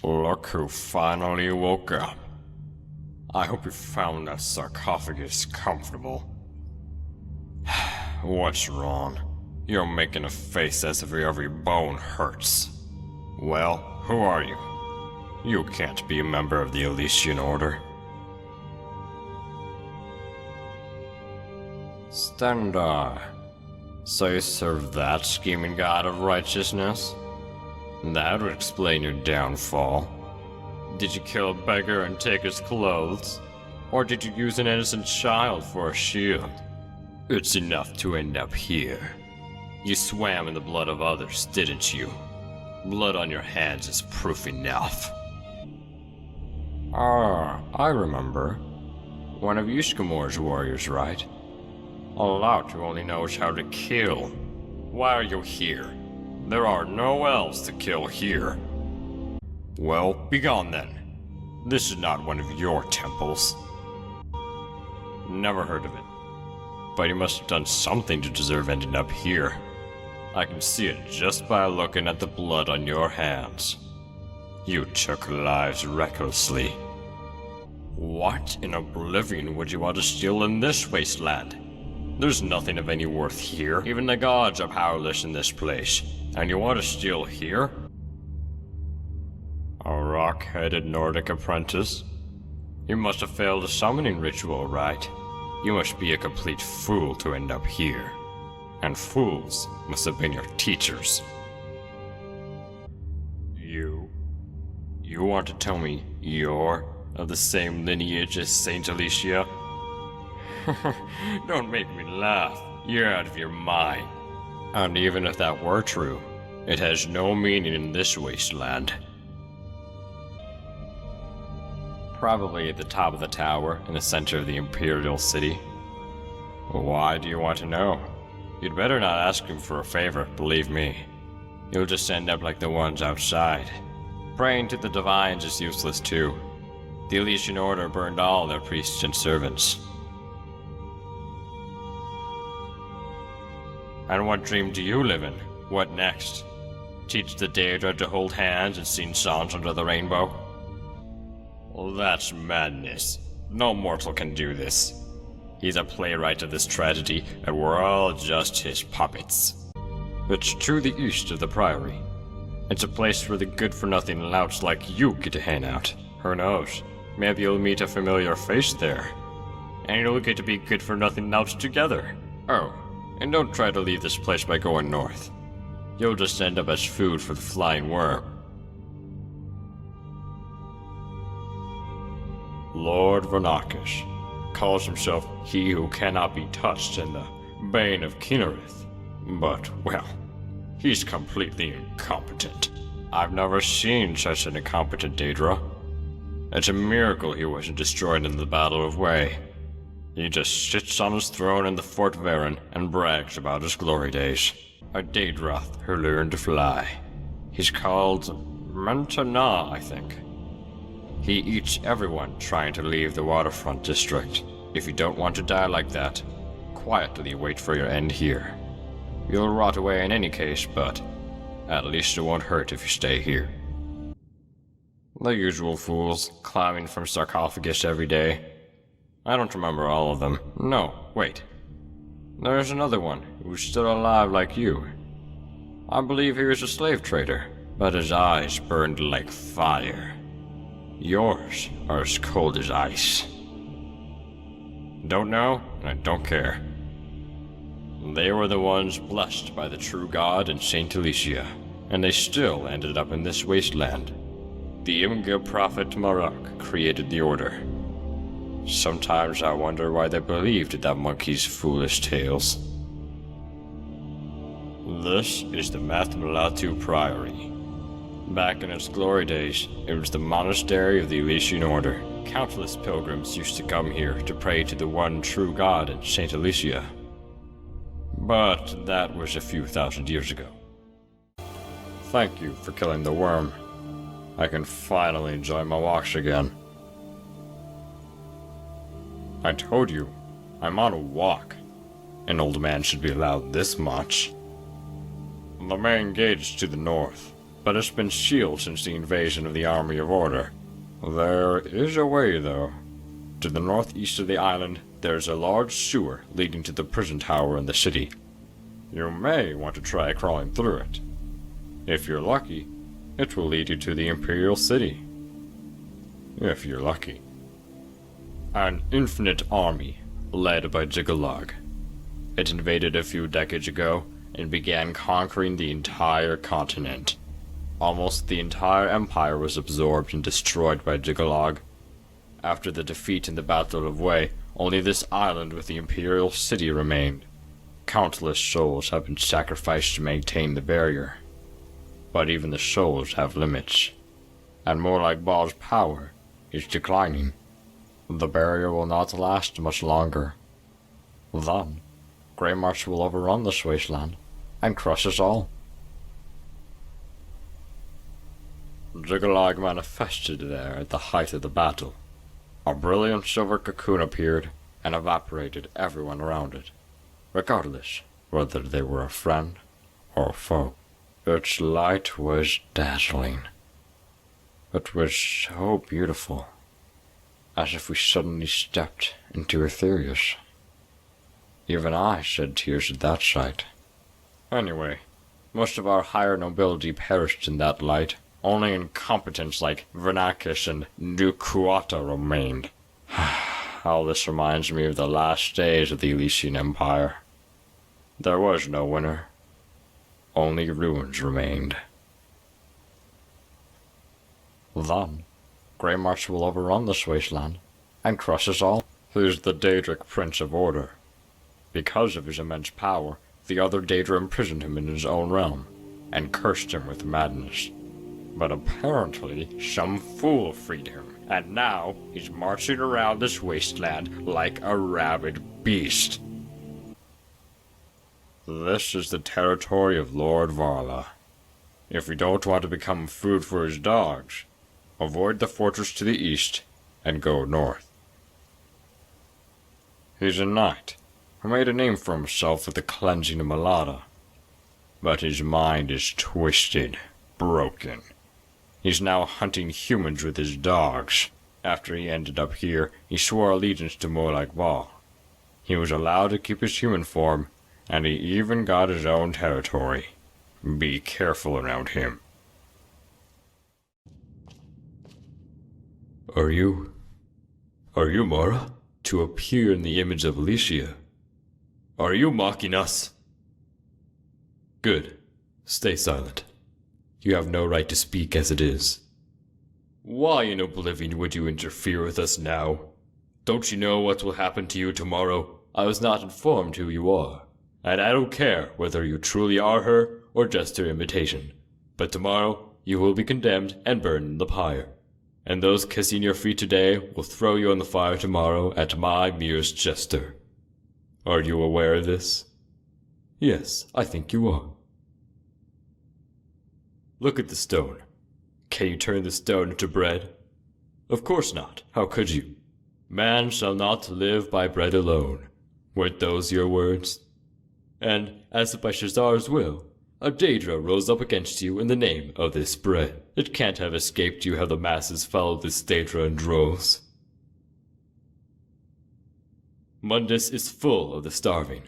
Look who finally woke up. I hope you found that sarcophagus comfortable. What's wrong? You're making a face as if your every bone hurts. Well, who are you? You can't be a member of the Elysian Order. Standar. So you serve that scheming god of righteousness? That would explain your downfall. Did you kill a beggar and take his clothes? Or did you use an innocent child for a shield? It's enough to end up here. You swam in the blood of others, didn't you? Blood on your hands is proof enough. Ah, I remember. One of Ishkamor's warriors, right? A lout who only knows how to kill. Why are you here? There are no elves to kill here. Well, begone then. This is not one of your temples. Never heard of it. But you must have done something to deserve ending up here. I can see it just by looking at the blood on your hands. You took lives recklessly. What in oblivion would you want to steal in this wasteland? There's nothing of any worth here. Even the gods are powerless in this place. And you want to steal here? A rock-headed Nordic apprentice? You must have failed a summoning ritual, right? You must be a complete fool to end up here. And fools must have been your teachers. You want to tell me you're of the same lineage as Saint Alicia? Don't make me laugh. You're out of your mind. And even if that were true, it has no meaning in this wasteland. Probably at the top of the tower, in the center of the Imperial City. Why do you want to know? You'd better not ask him for a favor, believe me. You'll just end up like the ones outside. Praying to the divines is useless too. The Elysian Order burned all their priests and servants. And what dream do you live in? What next? Teach the Daedra to hold hands and sing songs under the rainbow? Well, that's madness. No mortal can do this. He's a playwright of this tragedy, and we're all just his puppets. It's to the east of the Priory. It's a place where the good-for-nothing louts like you get to hang out. Who knows? Maybe you'll meet a familiar face there. And you'll get to be good-for-nothing louts together. Oh, and don't try to leave this place by going north. You'll just end up as food for the flying worm. Lord Vernakis calls himself he who cannot be touched and the Bane of Kinnereth. But, well, he's completely incompetent. I've never seen such an incompetent Daedra. It's a miracle he wasn't destroyed in the Battle of Way. He just sits on his throne in the Fort Varen and brags about his glory days. A Daedroth who learned to fly. He's called Mentana, I think. He eats everyone trying to leave the waterfront district. If you don't want to die like that, quietly wait for your end here. You'll rot away in any case, but at least it won't hurt if you stay here. The usual fools, climbing from sarcophagus every day. I don't remember all of them. No, wait. There's another one who's still alive like you. I believe he was a slave trader, but his eyes burned like fire. Yours are as cold as ice. Don't know, and I don't care. They were the ones blessed by the true god and Saint Alicia, and they still ended up in this wasteland. The Imgur prophet Marok created the Order. Sometimes I wonder why they believed that monkey's foolish tales. This is the Mathmalatu Priory. Back in its glory days, it was the monastery of the Elysian Order. Countless pilgrims used to come here to pray to the one true god and Saint Alicia. But that was a few thousand years ago. Thank you for killing the worm. I can finally enjoy my walks again. I told you, I'm on a walk. An old man should be allowed this much. The main gate is to the north. but it's been sealed since the invasion of the Army of Order. There is a way, though. To the northeast of the island, there's a large sewer leading to the prison tower in the city. You may want to try crawling through it. If you're lucky, it will lead you to the Imperial City. If you're lucky. An infinite army, led by Vigilant. It invaded a few decades ago and began conquering the entire continent. Almost the entire empire was absorbed and destroyed by Vigilant. After the defeat in the Battle of Way, only this island with the Imperial City remained. Countless souls have been sacrificed to maintain the barrier. But even the souls have limits, and more like Baal's power is declining. The barrier will not last much longer. Then, Grey March will overrun this wasteland and crush us all. Vigilant manifested there at the height of the battle. A brilliant silver cocoon appeared and evaporated everyone around it, regardless whether they were a friend or a foe. Its light was dazzling. It was so beautiful, as if we suddenly stepped into Aetherius. Even I shed tears at that sight. Anyway, most of our higher nobility perished in that light. Only incompetents like Vernakis and Nukuata remained. All this reminds me of the last days of the Elysian Empire. There was no winner. Only ruins remained. Then, Grey March will overrun this wasteland and crush us all. He's the Daedric Prince of Order. Because of his immense power, the other Daedra imprisoned him in his own realm and cursed him with madness. But apparently, some fool freed him, and now he's marching around this wasteland like a rabid beast. This is the territory of Lord Varla. If you don't want to become food for his dogs, avoid the fortress to the east and go north. He's a knight who made a name for himself with the cleansing of Malada. But his mind is twisted, broken. He's now hunting humans with his dogs. After he ended up here, he swore allegiance to Molag Bal. He was allowed to keep his human form, and he even got his own territory. Be careful around him. Are you Mara? To appear in the image of Alicia? Are you mocking us? Good. Stay silent. You have no right to speak as it is. Why in oblivion would you interfere with us now? Don't you know what will happen to you tomorrow? I was not informed who you are, and I don't care whether you truly are her or just her imitation. But tomorrow you will be condemned and burned in the pyre, and those kissing your feet today will throw you in the fire tomorrow at my merest gesture. Are you aware of this? Yes, I think you are. Look at the stone. Can you turn the stone into bread? Of course not. How could you? Man shall not live by bread alone. Weren't those your words? And, as if by Shazar's will, a Daedra rose up against you in the name of this bread. It can't have escaped you how the masses followed this Daedra in droves. Mundus is full of the starving,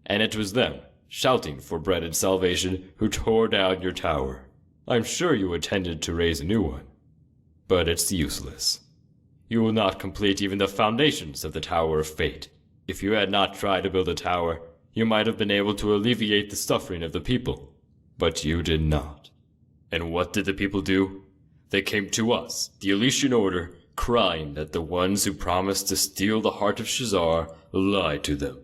and it was them, shouting for bread and salvation, who tore down your tower. I'm sure you intended to raise a new one, but it's useless. You will not complete even the foundations of the Tower of Fate. If you had not tried to build a tower, you might have been able to alleviate the suffering of the people, but you did not. And what did the people do? They came to us, the Elysian Order, crying that the ones who promised to steal the heart of Shazar lied to them.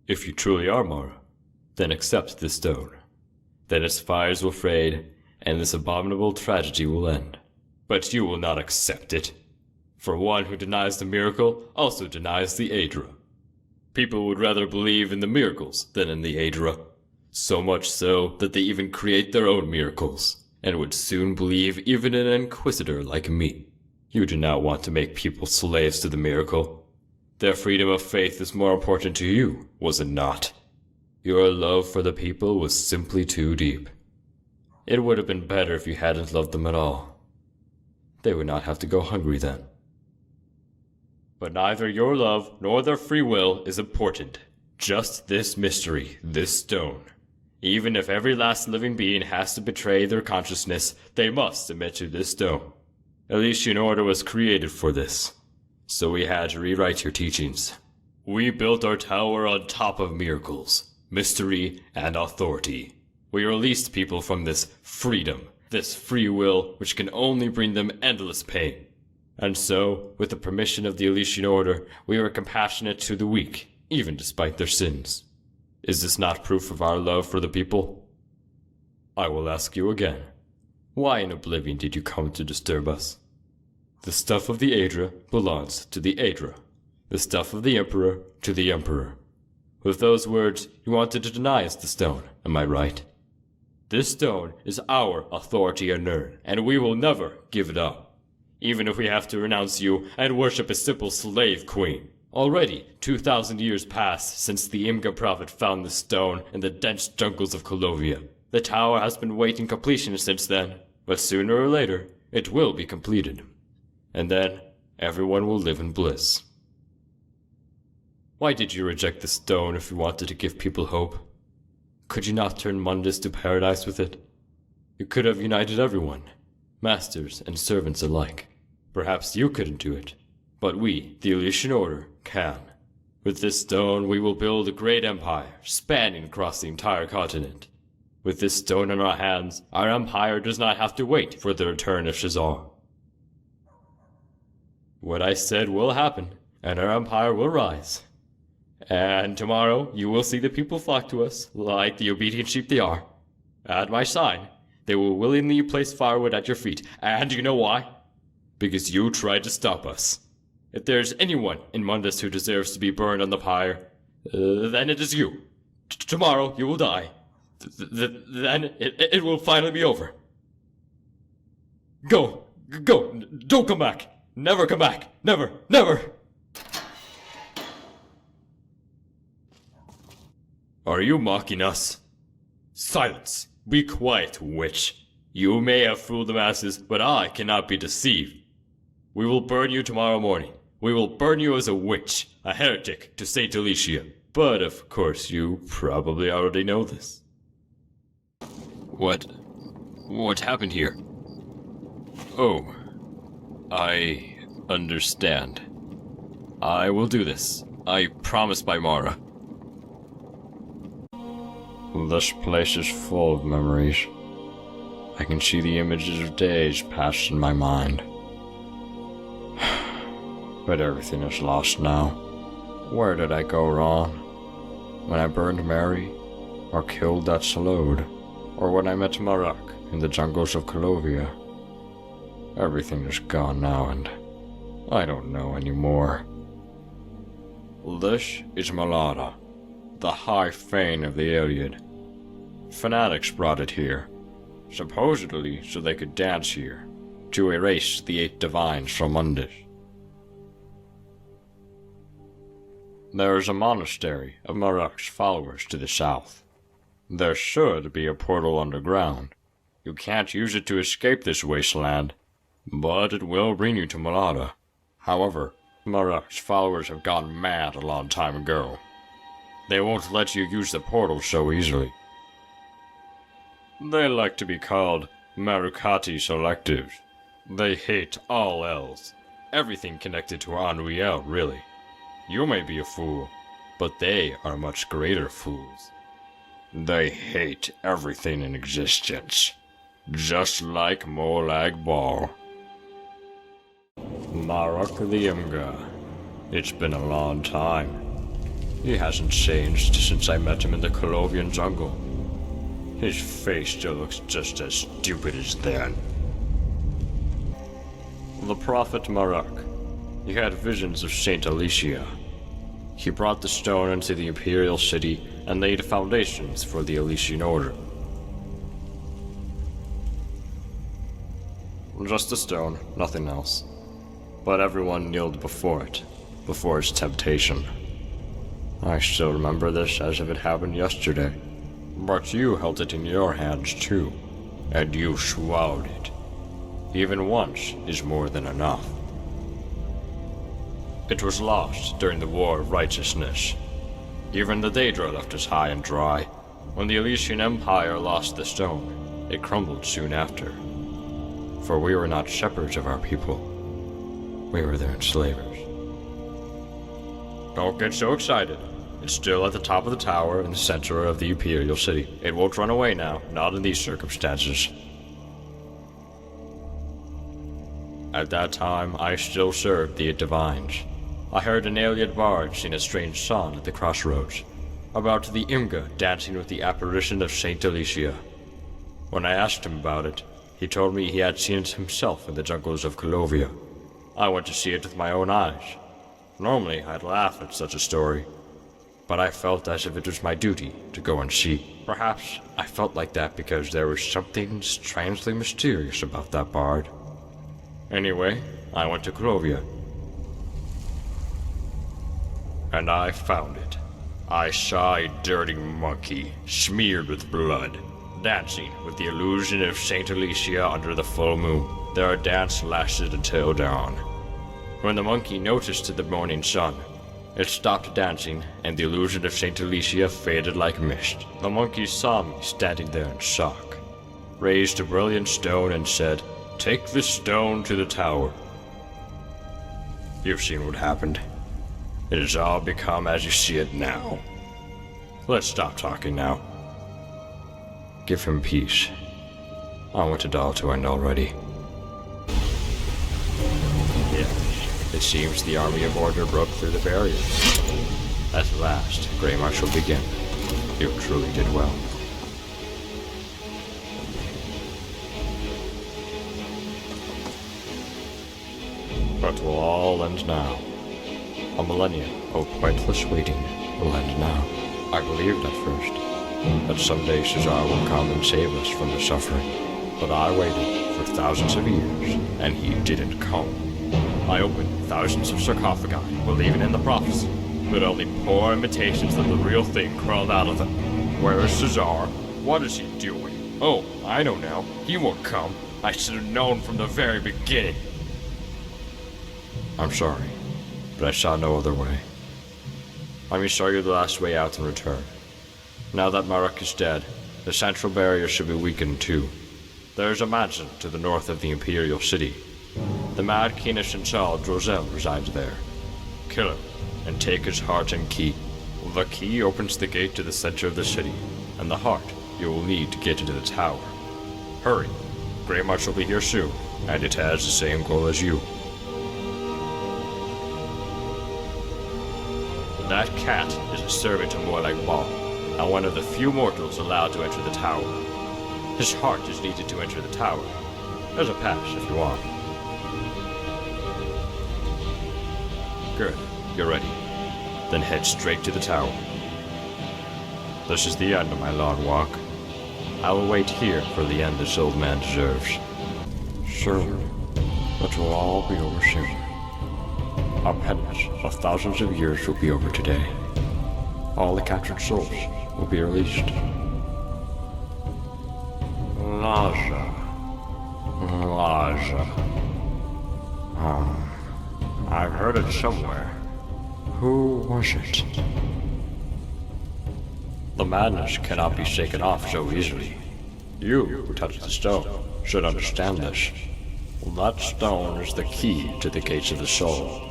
If you truly are Mara, then accept this stone. Then its fires will fade, and this abominable tragedy will end. But you will not accept it. For one who denies the miracle also denies the Aedra. People would rather believe in the miracles than in the Aedra. So much so that they even create their own miracles, and would soon believe even in an Inquisitor like me. You do not want to make people slaves to the miracle. Their freedom of faith is more important to you, was it not? Your love for the people was simply too deep. It would have been better if you hadn't loved them at all. They would not have to go hungry then. But neither your love nor their free will is important. Just this mystery, this stone. Even if every last living being has to betray their consciousness, they must submit to this stone. Elysian Order was created for this, so we had to rewrite your teachings. We built our tower on top of miracles, mystery, and authority. We released people from this freedom, this free will which can only bring them endless pain. And so, with the permission of the Elysian Order, we were compassionate to the weak, even despite their sins. Is this not proof of our love for the people? I will ask you again. Why in oblivion did you come to disturb us? The stuff of the Aedra belongs to the Aedra. The stuff of the Emperor to the Emperor. With those words, you wanted to deny us the stone, am I right? This stone is our authority on Nirn, and we will never give it up. Even if we have to renounce you and worship a simple slave queen. Already, 2,000 years passed since the Imga prophet found the stone in the dense jungles of Colovia. The tower has been waiting completion since then, but sooner or later, it will be completed. And then, everyone will live in bliss. Why did you reject the stone if you wanted to give people hope? Could you not turn Mundus to paradise with it? You could have united everyone, masters and servants alike. Perhaps you couldn't do it, but we, the Elysian Order, can. With this stone, we will build a great empire, spanning across the entire continent. With this stone in our hands, our empire does not have to wait for the return of Shazar. What I said will happen, and our empire will rise. And tomorrow, you will see the people flock to us, like the obedient sheep they are. At my sign, they will willingly place firewood at your feet, and you know why? Because you tried to stop us. If there is anyone in Mundus who deserves to be burned on the pyre, then it is you. Tomorrow you will die. Then it will finally be over. Go! Don't come back! Never come back! Never! Are you mocking us? Silence! Be quiet, witch. You may have fooled the masses, but I cannot be deceived. We will burn you tomorrow morning. We will burn you as a witch, a heretic to Saint Alicia. But of course you probably already know this. What happened here? Oh, I understand. I will do this. I promise by Mara. This place is full of memories. I can see the images of days passed in my mind. But everything is lost now. Where did I go wrong? When I burned Mary? Or killed that Salode? Or when I met Marak in the jungles of Colovia? Everything is gone now, and I don't know anymore. This is Malada, the high fane of the Iliad. Fanatics brought it here, supposedly so they could dance here, to erase the 8 divines from Mundus. There is a monastery of Marak's followers to the south. There should be a portal underground. You can't use it to escape this wasteland, but it will bring you to Malada. However, Marak's followers have gone mad a long time ago. They won't let you use the portal so easily. They like to be called Marukati Selectives. They hate all else. Everything connected to Anriel, really. You may be a fool, but they are much greater fools. They hate everything in existence, just like Molag Bal. Marak the Imga. It's been a long time. He hasn't changed since I met him in the Colovian jungle. His face still looks just as stupid as then. The prophet Marak. He had visions of Saint Alicia. He brought the stone into the imperial city and laid foundations for the Elysian Order. Just a stone, nothing else. But everyone kneeled before it, before its temptation. I still remember this as if it happened yesterday. But you held it in your hands too, and you swallowed it. Even once is more than enough. It was lost during the War of Righteousness. Even the Daedra left us high and dry. When the Elysian Empire lost the stone, it crumbled soon after. For we were not shepherds of our people. We were their enslavers. Don't get so excited. It's still at the top of the tower in the center of the Imperial City. It won't run away now, not in these circumstances. At that time, I still served the Divines. I heard an alien bard sing a strange song at the crossroads, about the Imga dancing with the apparition of Saint Alicia. When I asked him about it, he told me he had seen it himself in the jungles of Colovia. I went to see it with my own eyes. Normally, I'd laugh at such a story, but I felt as if it was my duty to go and see. Perhaps I felt like that because there was something strangely mysterious about that bard. Anyway, I went to Colovia, and I found it. I saw a dirty monkey, smeared with blood, dancing with the illusion of Saint Alicia under the full moon. Their dance lasted until dawn. When the monkey noticed the morning sun, it stopped dancing, and the illusion of Saint Alicia faded like mist. The monkey saw me standing there in shock, raised a brilliant stone and said, "Take this stone to the tower." You've seen what happened. It has all become as you see it now. Let's stop talking now. Give him peace. I want it all to end already. Yes, it seems the army of order broke through the barrier. At last, Grey March will begin. You truly did well. But will all end now. A millennium of pointless waiting will end now. I believed at first that someday Caesar will come and save us from the suffering. But I waited for thousands of years, and he didn't come. I opened thousands of sarcophagi, believing in the prophecy, but only poor imitations of the real thing crawled out of them. Where is Caesar? What is he doing? Oh, I know now. He won't come. I should have known from the very beginning. I'm sorry, but I saw no other way. Let me show you the last way out and return. Now that Marek is dead, the central barrier should be weakened too. There is a mansion to the north of the Imperial City. The mad King of Shinsal Drozel resides there. Kill him, and take his heart and key. The key opens the gate to the center of the city, and the heart you will need to get into the tower. Hurry, Grey March will be here soon, and it has the same goal as you. That cat is a servant to Morlag Ball, and one of the few mortals allowed to enter the tower. His heart is needed to enter the tower. There's a pass if you want. Good, you're ready. Then head straight to the tower. This is the end of my long walk. I will wait here for the end this old man deserves. Surely, it will all be over soon. Our penance of thousands of years will be over today. All the captured souls will be released. Laja. I've heard it somewhere. Who was it? The madness cannot be shaken off so easily. You, who touched the stone, should understand this. That stone is the key to the gates of the soul.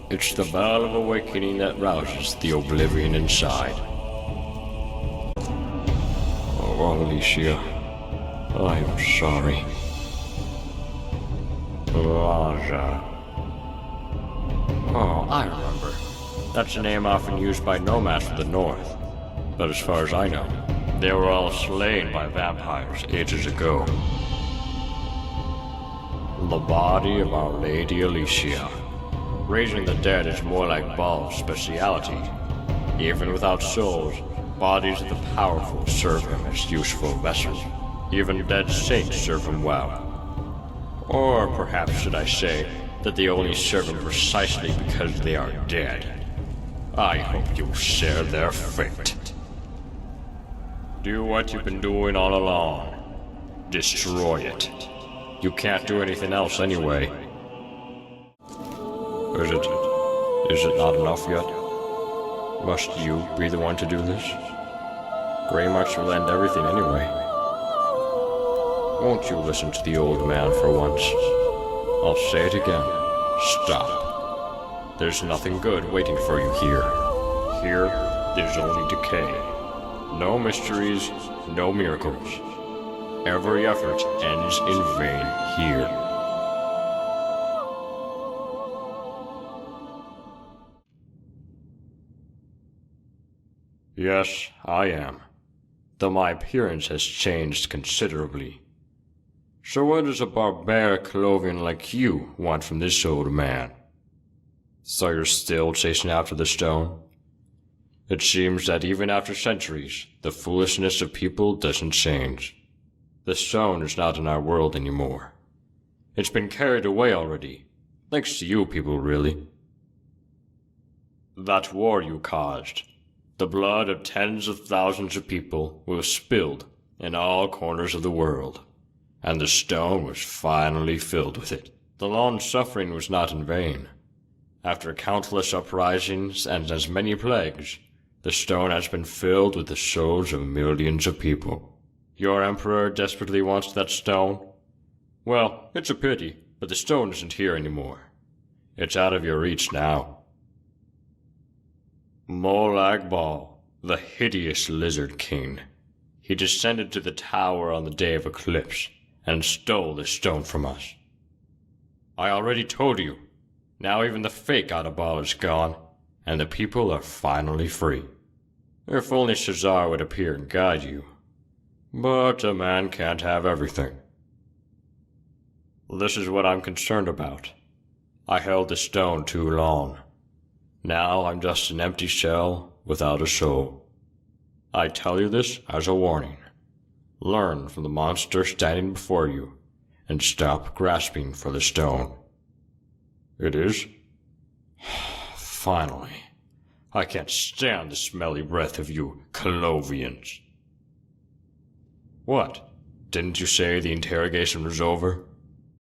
It's the bell of awakening that rouses the oblivion inside. Oh, Alicia, I am sorry. Raja. Oh, I remember. That's a name often used by nomads from the north. But as far as I know, they were all slain by vampires ages ago. The body of Our Lady Alicia. Raising the dead is more like Baal's speciality. Even without souls, bodies of the powerful serve him as useful vessels. Even dead saints serve him well. Or perhaps should I say that they only serve him precisely because they are dead. I hope you share their fate. Do what you've been doing all along. destroy it. You can't do anything else anyway. Is it not enough yet? Must you be the one to do this? Greymarks will end everything anyway. Won't you listen to the old man for once? I'll say it again. Stop. There's nothing good waiting for you here. Here, there's only decay. No mysteries, no miracles. Every effort ends in vain here. Yes, I am. Though my appearance has changed considerably. So what does a barbaric Clovian like you want from this old man? So you're still chasing after the stone? It seems that even after centuries, the foolishness of people doesn't change. The stone is not in our world anymore. It's been carried away already. Thanks to you people, really. That war you caused, the blood of tens of thousands of people was spilled in all corners of the world, and the stone was finally filled with it. The long suffering was not in vain. After countless uprisings and as many plagues, the stone has been filled with the souls of millions of people. Your emperor desperately wants that stone? Well, it's a pity, but the stone isn't here anymore. It's out of your reach now. Molag Bal, the hideous lizard king. He descended to the tower on the day of eclipse and stole the stone from us. I already told you. Now even the fake Adabal is gone, and the people are finally free. If only Cesar would appear and guide you. But a man can't have everything. This is what I'm concerned about. I held the stone too long. Now I'm just an empty shell without a soul. I tell you this as a warning. Learn from the monster standing before you, and stop grasping for the stone. It is? Finally. I can't stand the smelly breath of you Clovians. What? Didn't you say the interrogation was over?